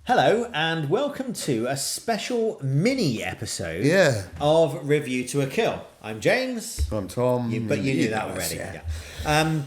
Hello and welcome to a special mini episode of Review to a Kill. I'm James. I'm Tom. But you knew that already. Yeah.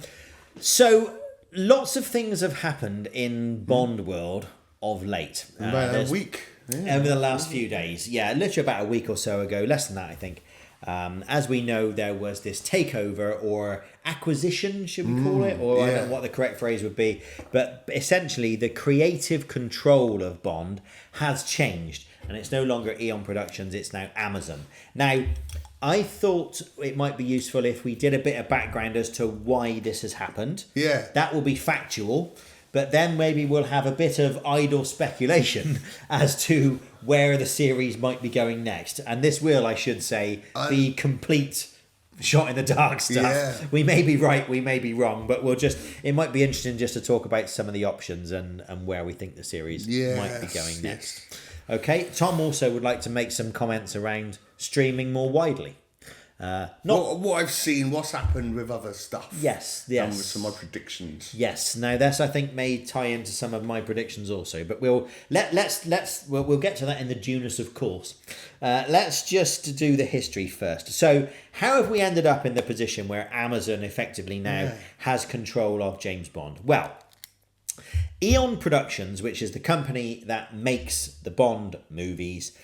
So lots of things have happened in Bond world of late. About a week. Over the last few days. Yeah, literally about a week or so ago. Less than that, I think. As we know, there was this takeover or acquisition, should we call it? Or I don't know what the correct phrase would be. But essentially, the creative control of Bond has changed. And it's no longer Eon Productions, it's now Amazon. Now, I thought it might be useful if we did a bit of background as to why this has happened. Yeah. That will be factual. But then maybe we'll have a bit of idle speculation as to where the series might be going next. And this will, I should say, be complete shot in the dark stuff. Yeah. We may be right, we may be wrong, but it might be interesting just to talk about some of the options and where we think the series might be going next. Okay, Tom also would like to make some comments around streaming more widely. What I've seen, what's happened with other stuff. Yes. And with some of my predictions. Yes. Now this I think may tie into some of my predictions also, but we'll get to that in the Junus of course. Let's just do the history first. So how have we ended up in the position where Amazon effectively now has control of James Bond? Well, Eon Productions, which is the company that makes the Bond movies,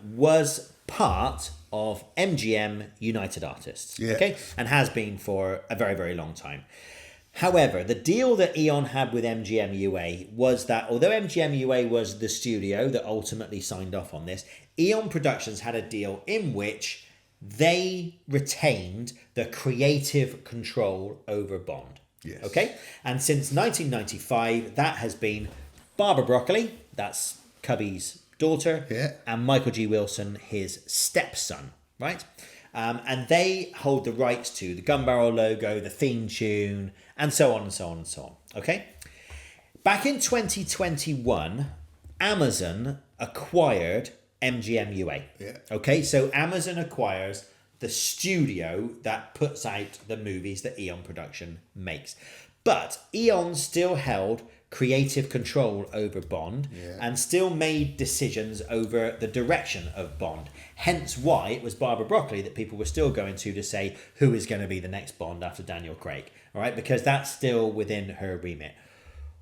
was part of MGM United Artists, okay, and has been for a very, very long time. However, the deal that Eon had with MGM UA was that although MGM UA was the studio that ultimately signed off on this, Eon Productions had a deal in which they retained the creative control over Bond. Yes. Okay, and since 1995, that has been Barbara Broccoli, that's Cubby's daughter, and Michael G. Wilson, his stepson, right? And they hold the rights to the gun barrel logo, the theme tune, and so on and so on and so on. Okay? Back in 2021, Amazon acquired MGM UA. Yeah. Okay, so Amazon acquires the studio that puts out the movies that Eon Production makes. But Eon still held creative control over Bond and still made decisions over the direction of Bond. Hence why it was Barbara Broccoli that people were still going to say who is going to be the next Bond after Daniel Craig. All right, because that's still within her remit.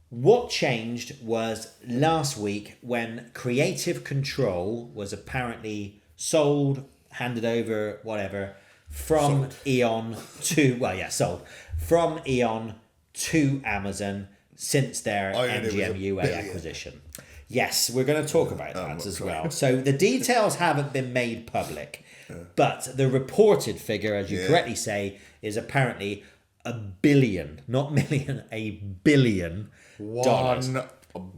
What changed was last week when creative control was apparently sold, handed over, whatever, from Eon to, from Eon to Amazon since their MGM UA acquisition. Yes, we're going to talk about that as well. So the details haven't been made public, but the reported figure, as you correctly say, is apparently $1 billion, not million, $1 billion. $1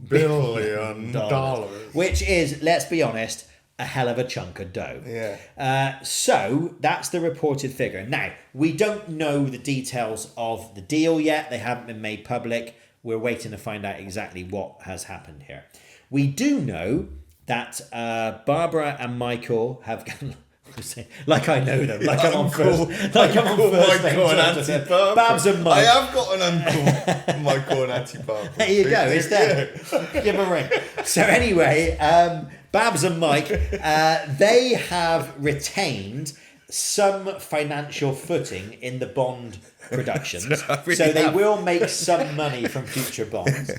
billion. Which is, let's be honest, a hell of a chunk of dough. So that's the reported figure. Now, we don't know the details of the deal yet. They haven't been made public. We're waiting to find out exactly what has happened here. We do know that Barbara and Michael have like I know them, like I'm on first name. Babs and Mike. I have got an uncle, Michael and Auntie Barbara. There you go, it's there. Give them a ring. So anyway, Babs and Mike, they have retained some financial footing in the Bond productions. So they will make some money from future Bonds.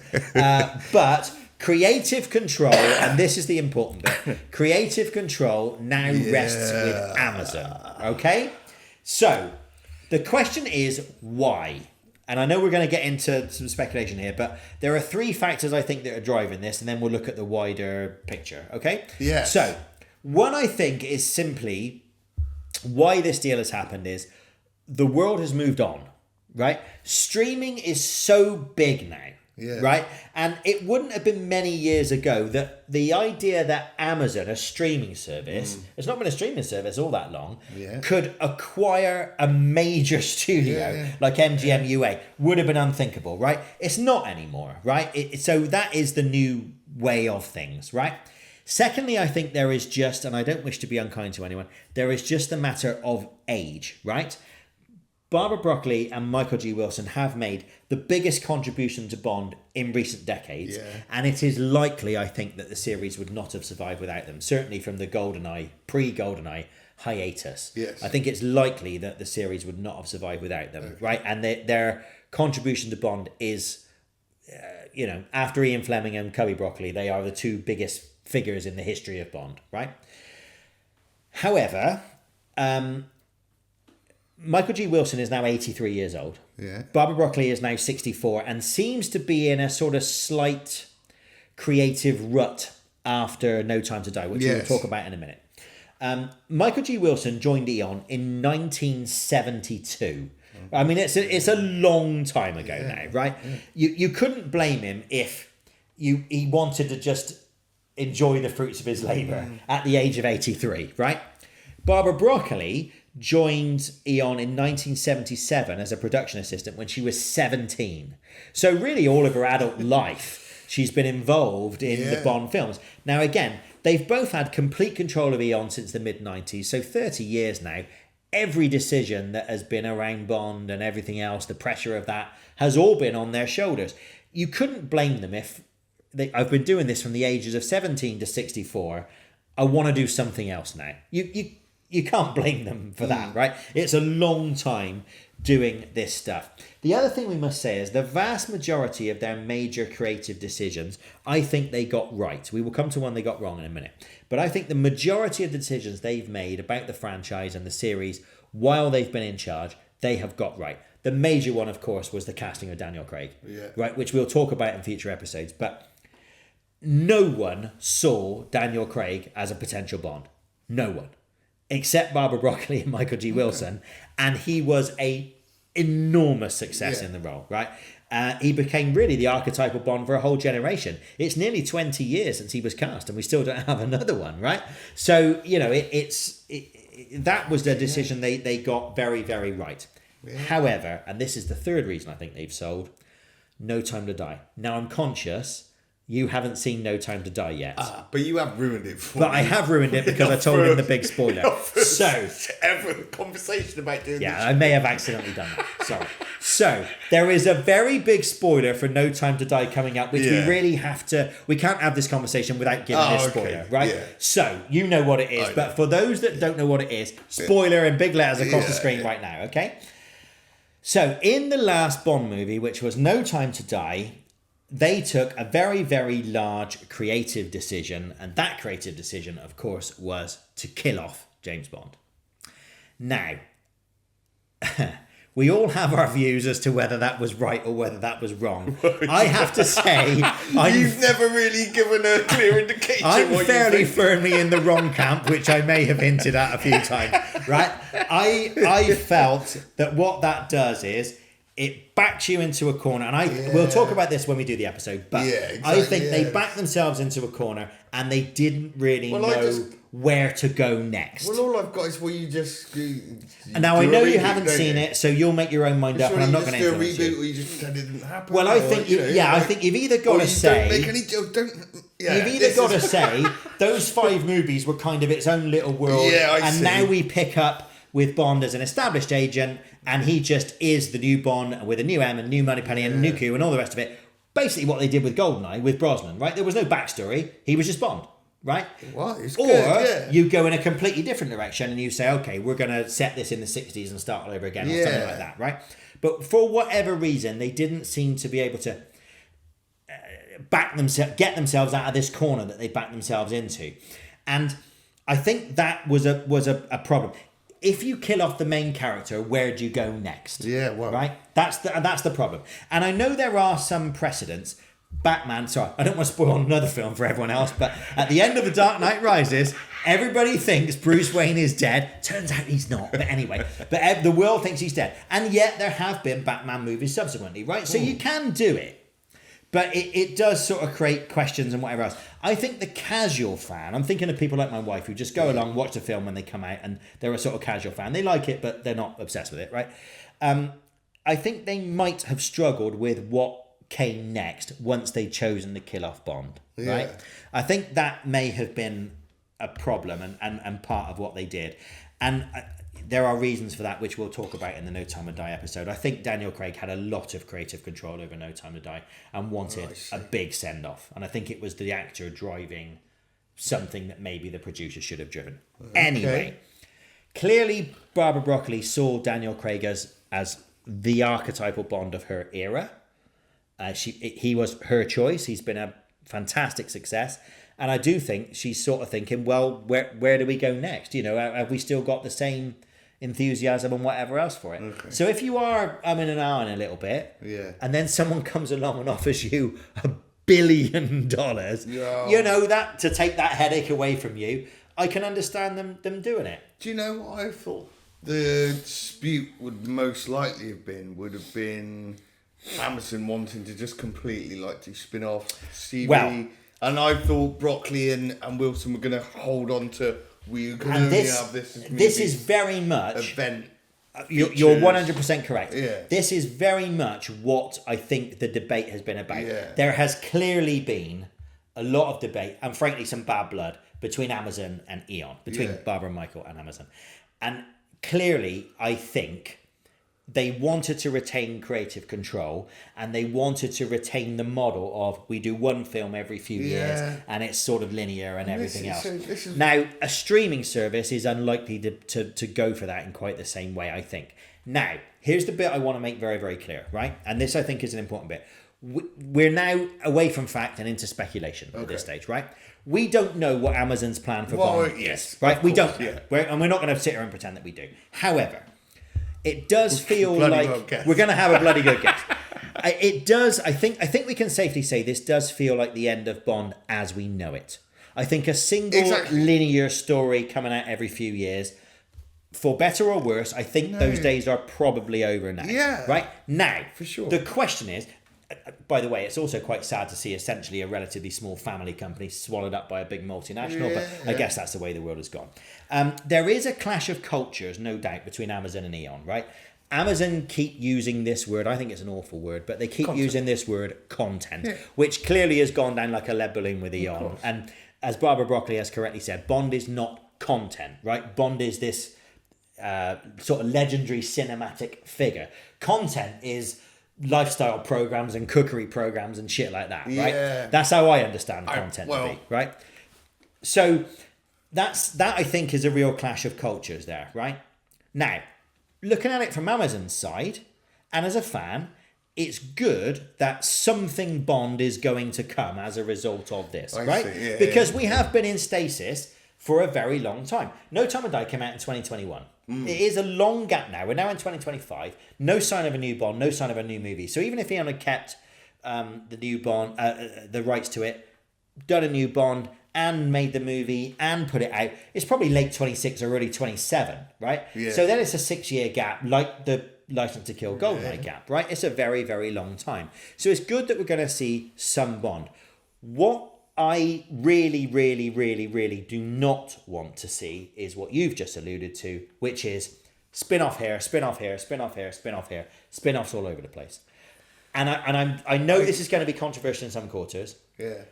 But creative control, and this is the important bit, creative control now rests with Amazon. Okay? So the question is why? And I know we're going to get into some speculation here, but there are three factors I think that are driving this, and then we'll look at the wider picture. Okay? Yes. So one I think is simply why this deal has happened is the world has moved on, right? Streaming is so big now, right? And it wouldn't have been many years ago that the idea that Amazon, a streaming service, it's not been a streaming service all that long, could acquire a major studio like MGM UA would have been unthinkable, right? It's not anymore, right? So that is the new way of things, right? Secondly, I think there is just, and I don't wish to be unkind to anyone, there is just a matter of age, right? Barbara Broccoli and Michael G. Wilson have made the biggest contribution to Bond in recent decades. Yeah. And it is likely, I think, that the series would not have survived without them. Certainly from the pre-Goldeneye hiatus. Yes. I think it's likely that the series would not have survived without them, right? And their contribution to Bond is, after Ian Fleming and Cubby Broccoli, they are the two biggest figures in the history of Bond, right? However, Michael G. Wilson is now 83 years old. Yeah. Barbara Broccoli is now 64 and seems to be in a sort of slight creative rut after No Time to Die, which we'll talk about in a minute. Michael G. Wilson joined Eon in 1972. I mean, it's a long time ago now, right? Yeah. You couldn't blame him if he wanted to just enjoy the fruits of his labour at the age of 83, right? Barbara Broccoli joined Eon in 1977 as a production assistant when she was 17. So really all of her adult life, she's been involved in the Bond films. Now again, they've both had complete control of Eon since the mid-90s, so 30 years now. Every decision that has been around Bond and everything else, the pressure of that, has all been on their shoulders. You couldn't blame them if I've been doing this from the ages of 17 to 64. I want to do something else now. You can't blame them for that, right? It's a long time doing this stuff. The other thing we must say is the vast majority of their major creative decisions, I think they got right. We will come to one they got wrong in a minute. But I think the majority of the decisions they've made about the franchise and the series while they've been in charge, they have got right. The major one, of course, was the casting of Daniel Craig, right? Which we'll talk about in future episodes. But no one saw Daniel Craig as a potential Bond. No one. Except Barbara Broccoli and Michael G. Wilson. And he was a enormous success in the role, right? He became really the archetypal Bond for a whole generation. It's nearly 20 years since he was cast and we still don't have another one, right? So, that was the decision they got very, very right. Yeah. However, and this is the third reason I think they've sold, No Time to Die. Now, I'm conscious you haven't seen No Time to Die yet. But you have ruined it for me. But I have ruined it because I told him the big spoiler. So, ever conversation about doing this. Yeah, I may have accidentally done that. Sorry. So, there is a very big spoiler for No Time to Die coming up, which we really have to... We can't have this conversation without giving this spoiler, right? Yeah. So, you know what it is. But for those that don't know what it is, spoiler in big letters across the screen right now, okay? So, in the last Bond movie, which was No Time to Die, they took a very, very large creative decision, and that creative decision, of course, was to kill off James Bond. Now, we all have our views as to whether that was right or whether that was wrong. I have to say... You've never really given a clear indication I'm fairly firmly in the wrong camp, which I may have hinted at a few times, right? I felt that what that does is it backs you into a corner, and we'll talk about this when we do the episode, but I think they backed themselves into a corner and they didn't really know where to go next. Well, all I've got is you just... Now, I know you haven't seen it, so you'll make your own mind up, and I'm not going to influence you. Or you just said it didn't happen. Well, I think, I think you've either got to say... Don't make any... You've either got to say those 5 movies were kind of its own little world, and now we pick up with Bond as an established agent, and he just is the new Bond with a new M and new Moneypenny and new Q and all the rest of it. Basically what they did with Goldeneye, with Brosnan, right? There was no backstory. He was just Bond, right? What? Or you go in a completely different direction and you say, okay, we're going to set this in the 60s and start all over again or something like that, right? But for whatever reason, they didn't seem to be able to get themselves out of this corner that they backed themselves into. And I think that was a problem. If you kill off the main character, where do you go next? Yeah, well, right. That's the problem. And I know there are some precedents. Batman. Sorry, I don't want to spoil another film for everyone else, but at the end of The Dark Knight Rises, everybody thinks Bruce Wayne is dead. Turns out he's not. But anyway, the world thinks he's dead, and yet there have been Batman movies subsequently, right? So you can do it. But it does sort of create questions and whatever else. I think the casual fan, I'm thinking of people like my wife who just go along, watch the film when they come out, and they're a sort of casual fan. They like it, but they're not obsessed with it, right? I think they might have struggled with what came next once they'd chosen to kill off Bond, right? I think that may have been a problem and part of what they did. And there are reasons for that, which we'll talk about in the No Time to Die episode. I think Daniel Craig had a lot of creative control over No Time to Die and wanted a big send-off. And I think it was the actor driving something that maybe the producer should have driven. Okay. Anyway, clearly Barbara Broccoli saw Daniel Craig as the archetypal Bond of her era. He was her choice. He's been a fantastic success. And I do think she's sort of thinking, well, where do we go next? You know, have we still got the same enthusiasm and whatever else for it? Okay. So if you are umming and ahhing a little bit, and then someone comes along and offers you $1 billion, you know, that to take that headache away from you, I can understand them doing it. Do you know what I thought the dispute would most likely would have been Amazon wanting to just completely like do spin-off CV. Well, and I thought Broccoli and Wilson were going to hold on to we can only have this. This is very much event. You're 100% correct. Yeah. This is very much what I think the debate has been about. Yeah. There has clearly been a lot of debate and frankly some bad blood between Amazon and Eon, between Barbara and Michael and Amazon. And clearly, I think they wanted to retain creative control and they wanted to retain the model of we do one film every few years and it's sort of linear and everything else. Now, a streaming service is unlikely to go for that in quite the same way, I think. Now, here's the bit I want to make very, very clear, right? And this, I think, is an important bit. We're now away from fact and into speculation at this stage, right? We don't know what Amazon's plan for Bond is, right? We don't know. And we're not going to sit here and pretend that we do. However, it does feel like we're going to have a bloody good guess. It does. I think we can safely say this does feel like the end of Bond as we know it. I think a single linear story coming out every few years, for better or worse, I think those days are probably over now. Yeah. Right? Now, for sure. The question is, by the way, it's also quite sad to see essentially a relatively small family company swallowed up by a big multinational, but I guess that's the way the world has gone. There is a clash of cultures, no doubt, between Amazon and Eon, right? Amazon keep using this word, I think it's an awful word, but they keep using this word content, which clearly has gone down like a lead balloon with Eon. And as Barbara Broccoli has correctly said, Bond is not content, right? Bond is this sort of legendary cinematic figure. Content is lifestyle programs and cookery programs and shit like that, right? That's how I understand content to be, right? So that I think is a real clash of cultures there, right? Now, looking at it from Amazon's side, and as a fan, it's good that something Bond is going to come as a result of this, right? Because we have been in stasis for a very long time. No Time to Die came out in 2021. It is a long gap now. We're now in 2025. No sign of a new Bond, no sign of a new movie. So even if Eon had kept the new Bond, the rights to it, done a new Bond and made the movie and put it out, it's probably late 26 or early 27, right? Yeah. So then it's a 6-year gap, like the License to Kill Goldeneye gap, right? It's a very, very long time. So it's good that we're going to see some Bond. What I really, really, really, really do not want to see is what you've just alluded to, which is spin-off here, spin-off here, spin-off here, spin-off here, spin-offs all over the place. And I know this is going to be controversial in some quarters. Yeah.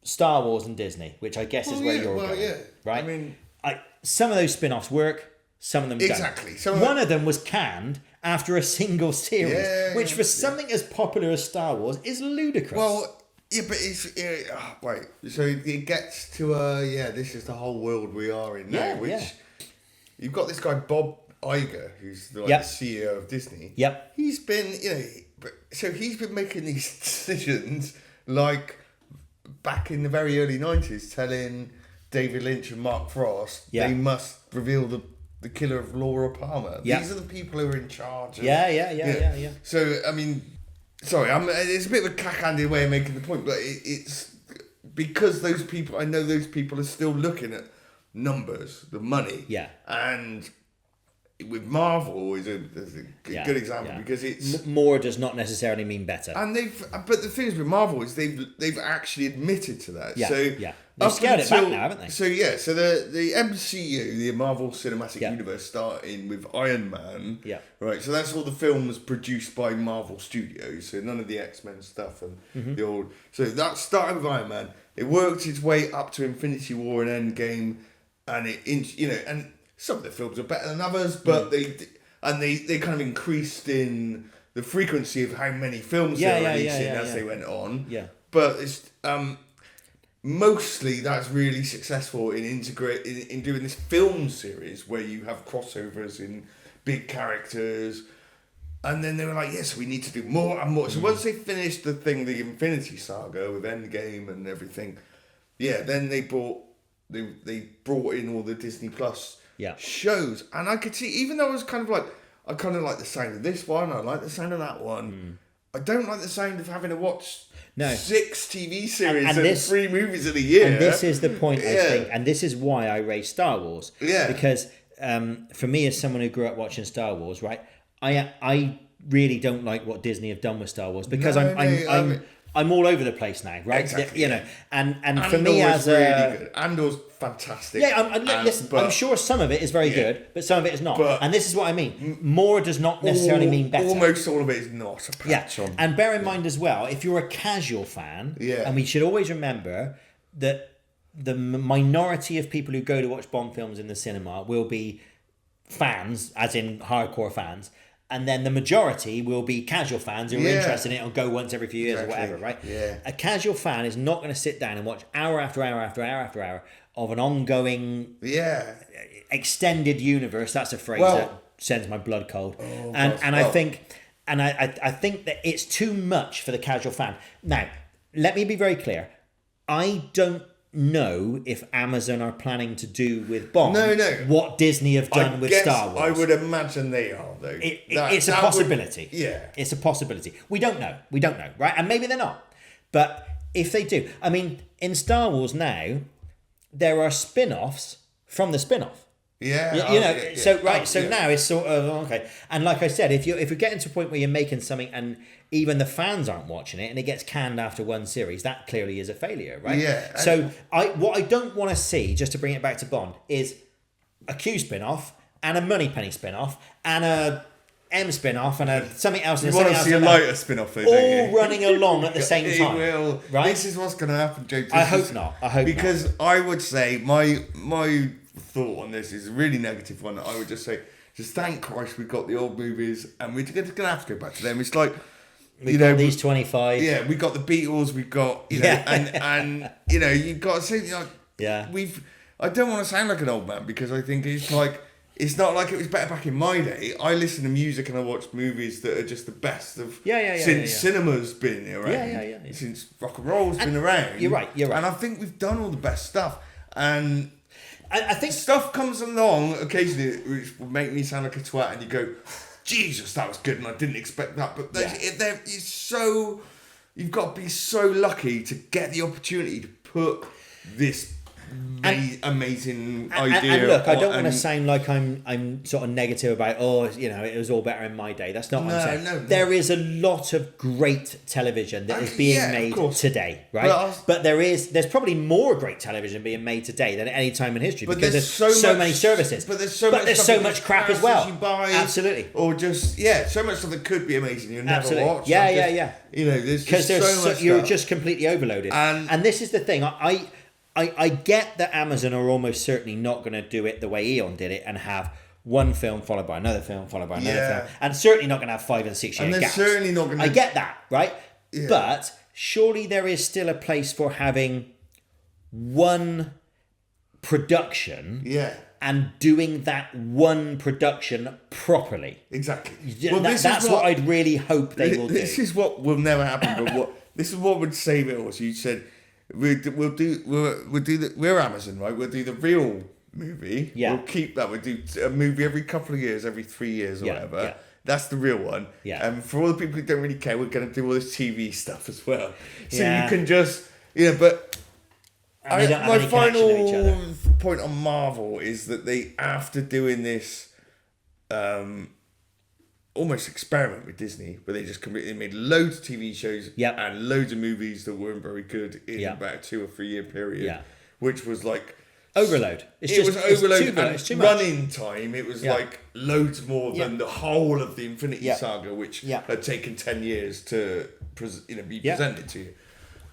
Star Wars and Disney, which I guess is where you're going, right? I mean, some of those spin-offs work, some of them don't. Exactly. One of them was canned after a single series, which for something as popular as Star Wars is ludicrous. Well, yeah, but it's wait. So it gets to this is the whole world we are in now. You've got this guy Bob Iger, who's the CEO of Disney. Yep. He's been he's been making these decisions like back in the very early 90s, telling David Lynch and Mark Frost they must reveal the killer of Laura Palmer. Yep. These are the people who are in charge. Yeah. So I mean. Sorry, it's a bit of a cack-handed way of making the point, but it's because those people, I know those people are still looking at numbers, the money. Yeah. And with Marvel is a good example because it's... More does not necessarily mean better. And but the thing is with Marvel is they've actually admitted to that. Yeah. They've scaled it back now, haven't they? So the MCU, the Marvel Cinematic Universe, starting with Iron Man. Yeah. Right. So that's all the films produced by Marvel Studios. So none of the X-Men stuff and the old. So that started with Iron Man. It worked its way up to Infinity War and Endgame, and and some of the films are better than others, but they kind of increased in the frequency of how many films they were releasing as they went on. Yeah. But it's mostly that's really successful in doing this film series where you have crossovers in big characters. And then they were like, yes, we need to do more and more. So once they finished the Infinity Saga with Endgame and everything, then they brought in all the Disney Plus shows. And I could see, even though I was kind of like, I kind of like the sound of this one, I like the sound of that one. I don't like the sound of having to watch 6 TV series and 3 movies in a year. And this is the point, I think, and this is why I raised Star Wars. Yeah. Because for me, as someone who grew up watching Star Wars, right, I really don't like what Disney have done with Star Wars because I'm all over the place now, right? Exactly. You know, and Andor for me as really good. Andor's fantastic. Yeah, listen, I'm sure some of it is very good, but some of it is not. And this is what I mean. More does not necessarily mean better. Almost all of it is not a patch on. And bear in mind as well, if you're a casual fan, and we should always remember that the minority of people who go to watch Bond films in the cinema will be fans, as in hardcore fans, and then the majority will be casual fans who are interested in it and go once every few years or whatever, right? Yeah. A casual fan is not going to sit down and watch hour after hour after hour after hour of an ongoing extended universe. That's a phrase that sends my blood cold. I think that it's too much for the casual fan. Now, let me be very clear. I don't know if Amazon are planning to do with Bond what Disney have done with Star Wars. I would imagine they are, though. It's a possibility. It's a possibility. We don't know, right? And maybe they're not. But if they do, I mean, in Star Wars now, there are spin-offs from the spin-off. Yeah. So now it's sort of, okay. And like I said, if you're getting to a point where you're making something and even the fans aren't watching it and it gets canned after one series, that clearly is a failure, right? Yeah. So what I don't want to see, just to bring it back to Bond, is a Q spin-off and a Moneypenny spin-off and a M spin-off and a something else. You want to see a lighter spin-off, though, all running along at the same time. It will. Right? This is what's going to happen, James. I hope not. Because I would say my thought on this is a really negative one. I would just say, just thank Christ we've got the old movies and we're going to have to go back to them. It's like, we've got these 25. Yeah, we got the Beatles. We got and you've got to say I don't want to sound like an old man because I think it's not like it was better back in my day. I listen to music and I watch movies that are just the best of since cinema's been around. Since rock and roll's been around. You're right. And I think we've done all the best stuff. And I think stuff comes along occasionally which will make me sound like a twat, and you go, Jesus, that was good, and I didn't expect that. But it's so, you've got to be so lucky to get the opportunity to put this amazing idea. And look, I don't want to sound like I'm sort of negative about it was all better in my day. That's not what I'm saying. No. There is a lot of great television that is being made today, right? But there's probably more great television being made today than at any time in history because there's so many services. But there's so much crap as well. You buy, absolutely. Or just so much stuff that could be amazing you never watch. Yeah. There's just so much you're stuff. just completely overloaded. And this is the thing. I get that Amazon are almost certainly not going to do it the way Eon did it and have one film followed by another film followed by another film, and certainly not going to have 5 and 6 year gaps. Certainly not going to. I get that, right? Yeah. But surely there is still a place for having one production. Yeah. And doing that one production properly. Exactly. Well, that's what I'd really hope they will do. This is what will never happen. But this is what would save it all. So you said. We're Amazon, right? We'll do the real movie. Yeah. We'll keep that. We'll do a movie every couple of years, every 3 years or whatever. Yeah. That's the real one. Yeah. And for all the people who don't really care, we're going to do all this TV stuff as well. So you can just, but my final point on Marvel is that they, after doing this, almost experiment with Disney, where they just completely made loads of TV shows and loads of movies that weren't very good in about a 2 or 3 year period, which was like overload. It was overload and running time. It was like loads more than the whole of the Infinity Saga, which had taken 10 years to be presented to you.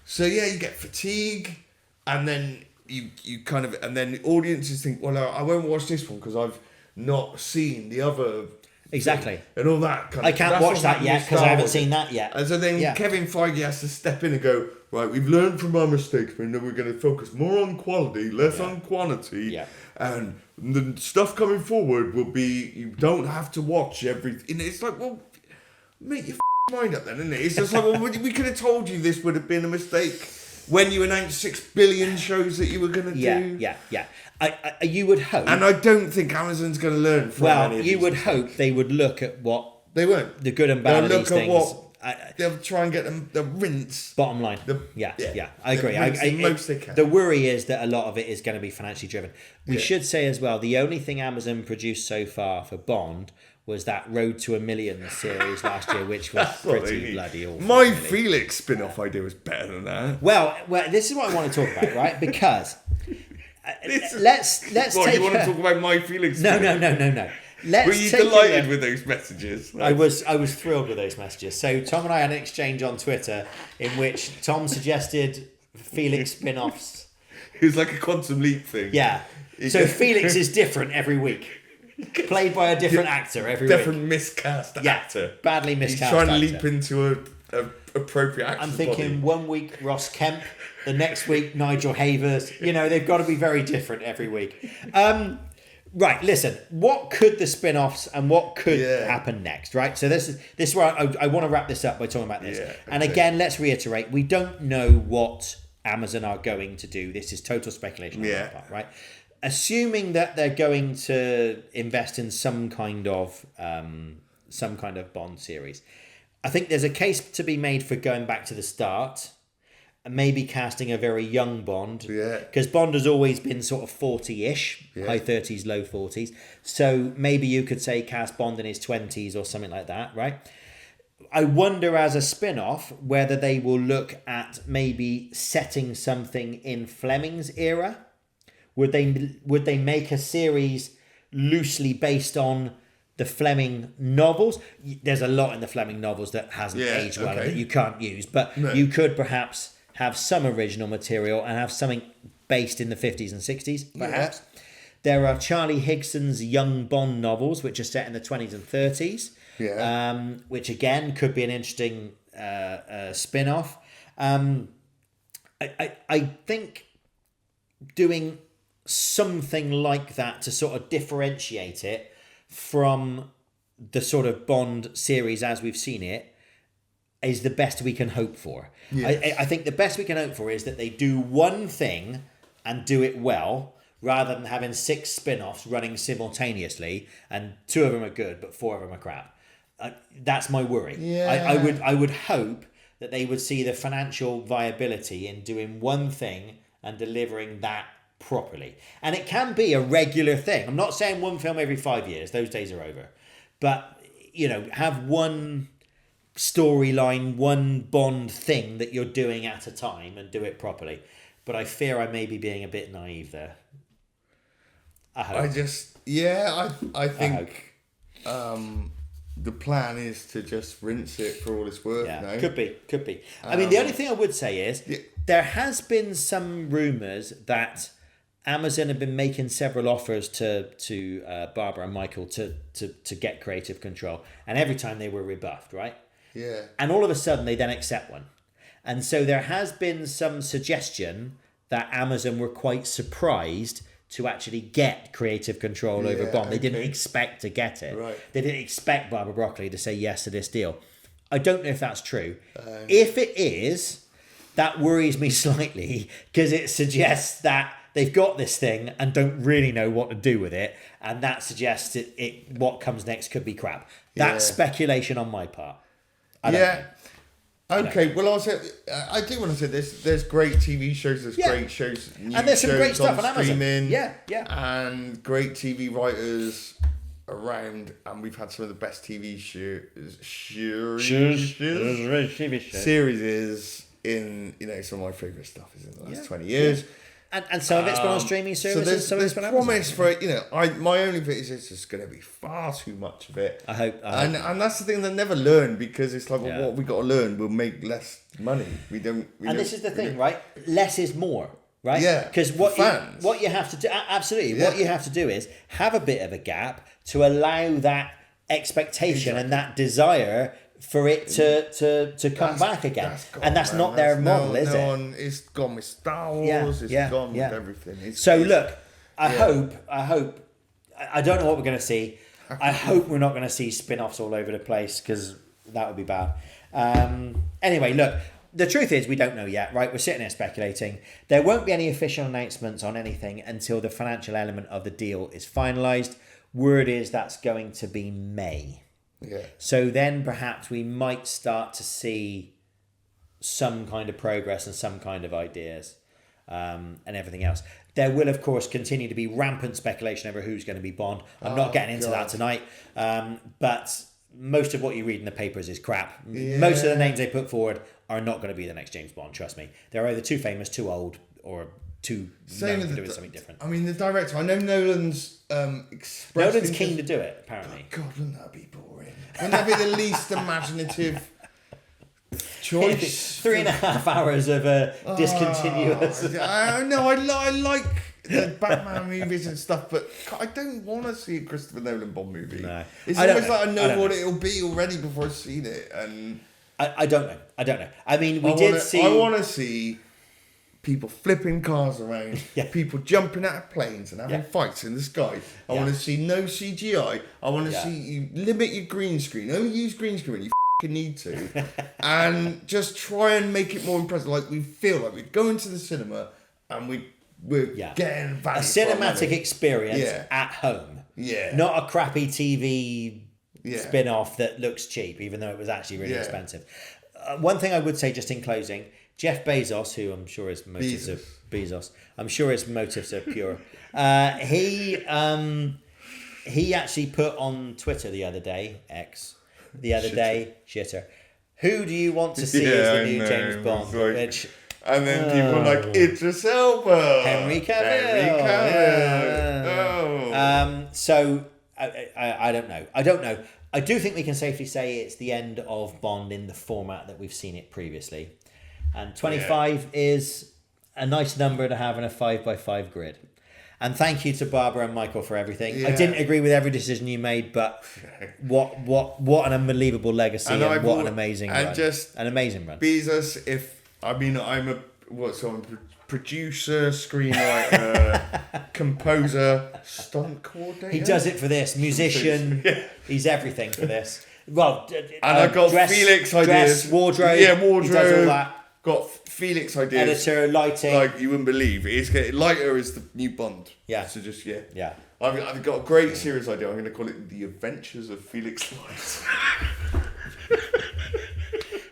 So you get fatigue, and then you kind of, and then audiences think, well, I won't watch this one because I've not seen the other. Exactly. And all that kind of. I can't watch that yet because I haven't seen that yet. And so then Kevin Feige has to step in and go, right, we've learned from our mistakes, but we're going to focus more on quality, less on quantity. Yeah. And the stuff coming forward will be, you don't have to watch everything. It's like, well, make your mind up then, isn't it? It's just like, well, we could have told you this would have been a mistake when you announced 6 billion shows that you were going to do. Yeah. You would hope. And I don't think Amazon's going to learn from any of you these would mistakes. hope they would look at what they won't. The good and bad of these things. They'll try and get them the rinse. Bottom line. I agree. Most they can. The worry is that a lot of it is going to be financially driven. We should say as well, the only thing Amazon produced so far for Bond was that Road to a Million series last year, which was pretty bloody awful. My Felix spin-off idea was better than that. Well, this is what I want to talk about, right? Because let's take. You want to talk about My Felix? No. Were you delighted with those messages? I was thrilled with those messages. So Tom and I had an exchange on Twitter in which Tom suggested Felix spin-offs. It was like a Quantum Leap thing. Yeah. So Felix is different every week. Played by a different actor every different week. Miscast actor. Badly miscast He's trying to actor. leap into a appropriate actor. I'm thinking 1 week Ross Kemp, the next week Nigel Havers. You know, they've got to be very different every week. Right, listen, what could the spin-offs and what could happen next, right? So this is where I want to wrap this up by talking about this. And again, let's reiterate, we don't know what Amazon are going to do. This is total speculation on our part, right? Assuming that they're going to invest in some kind of Bond series, I think there's a case to be made for going back to the start and maybe casting a very young Bond. Yeah. Because Bond has always been sort of 40-ish, high 30s, low 40s. So maybe you could say cast Bond in his 20s or something like that, right? I wonder as a spin-off whether they will look at maybe setting something in Fleming's era. Would they make a series loosely based on the Fleming novels? There's a lot in the Fleming novels that hasn't aged well and that you can't use, but you could perhaps have some original material and have something based in the 50s and 60s, perhaps. Yeah. There are Charlie Higson's young Bond novels, which are set in the 20s and 30s, which again could be an interesting spin-off. I think doing something like that to sort of differentiate it from the sort of Bond series as we've seen it is the best we can hope for. Yes. I think the best we can hope for is that they do one thing and do it well, rather than having 6 spin-offs running simultaneously and 2 of them are good but 4 of them are crap. That's my worry. I would hope that they would see the financial viability in doing one thing and delivering that properly. And it can be a regular thing. I'm not saying one film every 5 years. Those days are over. But, you know, have one storyline, one Bond thing that you're doing at a time and do it properly. But I fear I may be being a bit naive there. I hope. I think the plan is to just rinse it for all it's worth now. Could be. I mean, the only thing I would say is there has been some rumours that Amazon have been making several offers to Barbara and Michael to get creative control, and every time they were rebuffed, right? Yeah. And all of a sudden they then accept one. And so there has been some suggestion that Amazon were quite surprised to actually get creative control over Bond. They didn't expect to get it. Right. They didn't expect Barbara Broccoli to say yes to this deal. I don't know if that's true. If it is, that worries me slightly because it suggests that they've got this thing and don't really know what to do with it. And that suggests what comes next could be crap. That's speculation on my part. Okay, well, I do want to say there's great TV shows, there's great shows, and there's some great stuff on streaming, Amazon. And great TV writers around, and we've had some of the best TV series in, you know, some of my favourite stuff is in the last 20 years. And some of it's been on streaming services. So there's promise for it, you know. My only bit is it's just going to be far too much of it. I hope. And that's the thing they never learn, because it's like, well, what we got to learn will make less money. We don't. This is the thing, right? Less is more. right? Yeah, Because fans. what you have to do, absolutely, Yeah. what you have to do is have a bit of a gap to allow that expectation and that desire for it to come back again. That's man. not their model, is it? It's gone with Star Wars. Yeah, It's yeah, gone yeah. with everything. Look, I hope. I don't know what we're going to see. I hope we're not going to see spin-offs all over the place, because that would be bad. Anyway, look, the truth is we don't know yet, right? We're sitting here speculating. There won't be any official announcements on anything until the financial element of the deal is finalised. Word is that's going to be May. Yeah. So then perhaps we might start to see some kind of progress and some kind of ideas, and everything else. There will, of course, continue to be rampant speculation over who's going to be Bond. I'm not getting into that tonight, but most of what you read in the papers is crap. Yeah. Most of the names they put forward are not going to be the next James Bond, trust me. They're either too famous, too old, or too known for doing something different. I mean, the director, I know Nolan's expressed... Nolan's keen to do it, apparently. God, wouldn't that be boring? Wouldn't that be the least imaginative choice? 3.5 hours of discontinuous. I like the Batman movies and stuff, but I don't want to see a Christopher Nolan Bond movie. No. It's I don't almost know. like I I know don't what know. it'll be already before I've seen it. And I don't know. I mean, I want to see people flipping cars around, people jumping out of planes and having fights in the sky. I want to see no CGI. I want to see you limit your green screen. Only use green screen when you need to, and just try and make it more impressive. Like we feel like we're going to the cinema and we're getting value a cinematic experience at home. Yeah, not a crappy TV spin-off that looks cheap, even though it was actually really expensive. One thing I would say, just in closing, Jeff Bezos, who I'm sure his motives are pure. He actually put on Twitter the other day, Shitter. Who do you want to see as the new James Bond? And then people are like, Idris Elba, Henry Cavill. So I don't know. I do think we can safely say it's the end of Bond in the format that we've seen it previously. And 25 is a nice number to have in a 5x5 grid. And thank you to Barbara and Michael for everything. I didn't agree with every decision you made, but what an unbelievable legacy and what an amazing run. An amazing run. Bezos, I'm a producer, screenwriter, composer, stunt coordinator. He does it for this. Musician. He's everything for this. Well, and I got Felix ideas. Wardrobe. Yeah, wardrobe. He does all that. Got Felix ideas. Editor, lighting. Like you wouldn't believe. Lighter is the new Bond. Yeah. So just Yeah. I've got a great series idea. I'm going to call it The Adventures of Felix Light.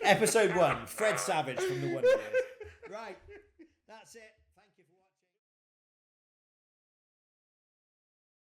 Episode 1. Fred Savage from the Wonder Years. Right. That's it. Thank you for watching.